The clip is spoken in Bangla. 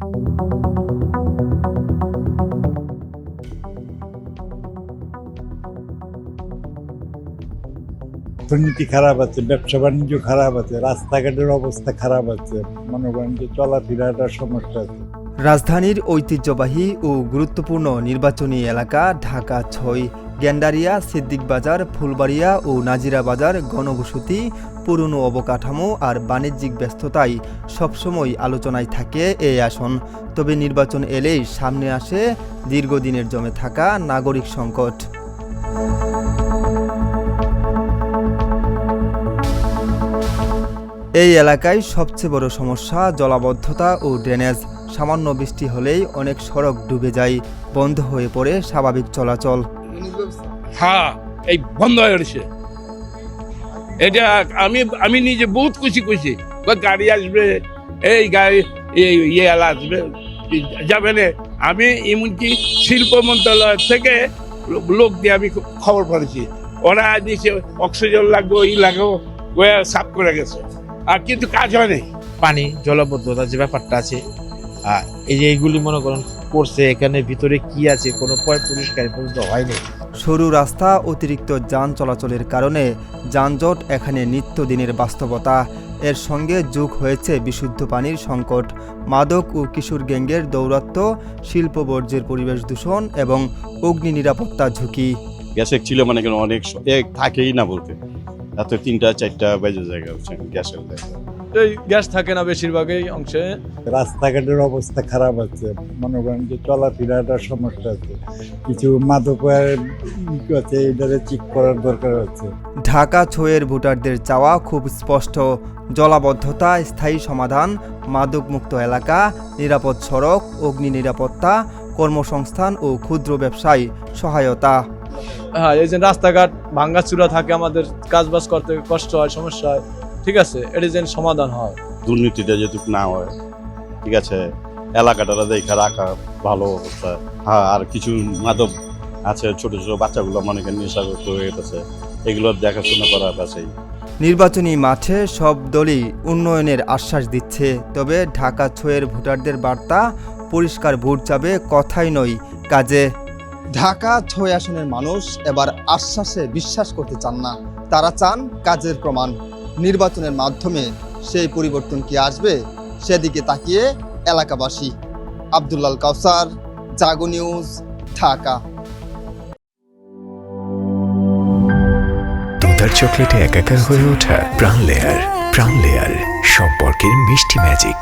অর্থনীতি খারাপ আছে, ব্যবসা বাণিজ্য খারাপ আছে, রাস্তাঘাটের অবস্থা খারাপ আছে, মনে করেন যে চলাফেরাটার সমস্যা আছে। রাজধানীর ঐতিহ্যবাহী ও গুরুত্বপূর্ণ নির্বাচনী এলাকা ঢাকা ৬, গেন্ডারিয়া, সিদ্দিক বাজার, ফুলবাড়িয়া ও নাজিরা বাজার গণবসতি, পুরনো অবকাঠামো আর বাণিজ্যিক ব্যস্ততায় সবসময় আলোচনায় থাকে এই আসন। তবে নির্বাচন এলেই সামনে আসে দীর্ঘদিনের জমে থাকা নাগরিক সংকট। এই এলাকায় সবচেয়ে বড় সমস্যা জলাবদ্ধতা ও ড্রেনেজ। সামান্য বৃষ্টি হলেই অনেক সড়ক ডুবে যায়, বন্ধ হয়ে পড়ে স্বাভাবিক চলাচল। হ্যাঁ, এই বন্ধ হয়ে গেছে। এটা আমি নিজে বহুত খুশি গাড়ি আসবে, এই গাড়ি ইয়ে এলা আসবে যাবে না। আমি এমনকি শিল্প মন্ত্রণালয় থেকে লোক দিয়ে আমি খবর পড়েছি, ওরা দিয়েছে অক্সিজেন লাগবে, লাগবো, সাফ করে গেছে, আর কিন্তু কাজ হয়নি। পানি জলবদ্ধতা যে ব্যাপারটা আছে, এই যে এইগুলি মনে করেন করছে, এখানে ভিতরে কি আছে কোনো পরিষ্কার পর্যন্ত হয়নি। সরু রাস্তা, অতিরিক্ত যান চলাচলের কারণে যানজট এখানে নিত্যদিনের বাস্তবতা। এর সঙ্গে যোগ হয়েছে বিশুদ্ধ পানির সংকট, মাদক ও কিশোর গ্যাংয়ের দৌরাত্ম্য, শিল্প বর্জ্যের পরিবেশ দূষণ এবং অগ্নি নিরাপত্তা ঝুঁকি। গ্যাসের ছিল মানে কেন অনেক থাকেই না বলতে, এত 3টা-4টা বাজে জায়গা হচ্ছে গ্যাসের। এই গ্যাস থাকে না বেশিরভাগই অংশে। রাস্তাঘাটের অবস্থা খারাপ আছে, মনে করেন যে চলাফেরাটার সমস্যা আছে, কিছু মাদকের আছে, এটারে চেক করার দরকার আছে। ঢাকা ৬-এর ভোটারদের চাওয়া খুব স্পষ্ট: জলাবদ্ধতা স্থায়ী সমাধান, মাদকমুক্ত এলাকা, নিরাপদ সড়ক, অগ্নি নিরাপত্তা, কর্মসংস্থান ও ক্ষুদ্র ব্যবসায় সহায়তা। হ্যাঁ, এই যে রাস্তাঘাট ভাঙ্গাচুরা থাকে, আমাদের কাজবাজ করতে কষ্ট হয়, সমস্যা হয়, ঠিক আছে, এটি যেন সমাধান হয়। দুর্নীতিটা যেটুকু না হয়, ঠিক আছে, এলাকাটা দেখা রাখা ভালো অবস্থা। হ্যাঁ, আর কিছু মাদক আছে, ছোট ছোট বাচ্চাগুলো মনে করেন নেশাগ্রস্ত হয়ে গেছে, এগুলোর দেখাশোনা করার পাশেই। নির্বাচনী মাঠে সব দলই উন্নয়নের আশ্বাস দিচ্ছে, তবে ঢাকা ৬-এর ভোটারদের বার্তা পরিষ্কার, ভোট যাবে কথাই নয়, কাজে। ঢাকা ৬ আসনের মানুষ এবার আশ্বাসে বিশ্বাস করতে চান না, তারা চান কাজের প্রমাণ। নির্বাচনের মাধ্যমে সেই পরিবর্তন কি আসবে, সেদিকে তাকিয়ে এলাকাবাসী। আব্দুল্লাল কাউসার, জাগো নিউজ, ঢাকা। দুধার চকলেটে একাকার হয়ে ওঠা প্রাণ লেয়ার সম্পর্কের মিষ্টি ম্যাজিক।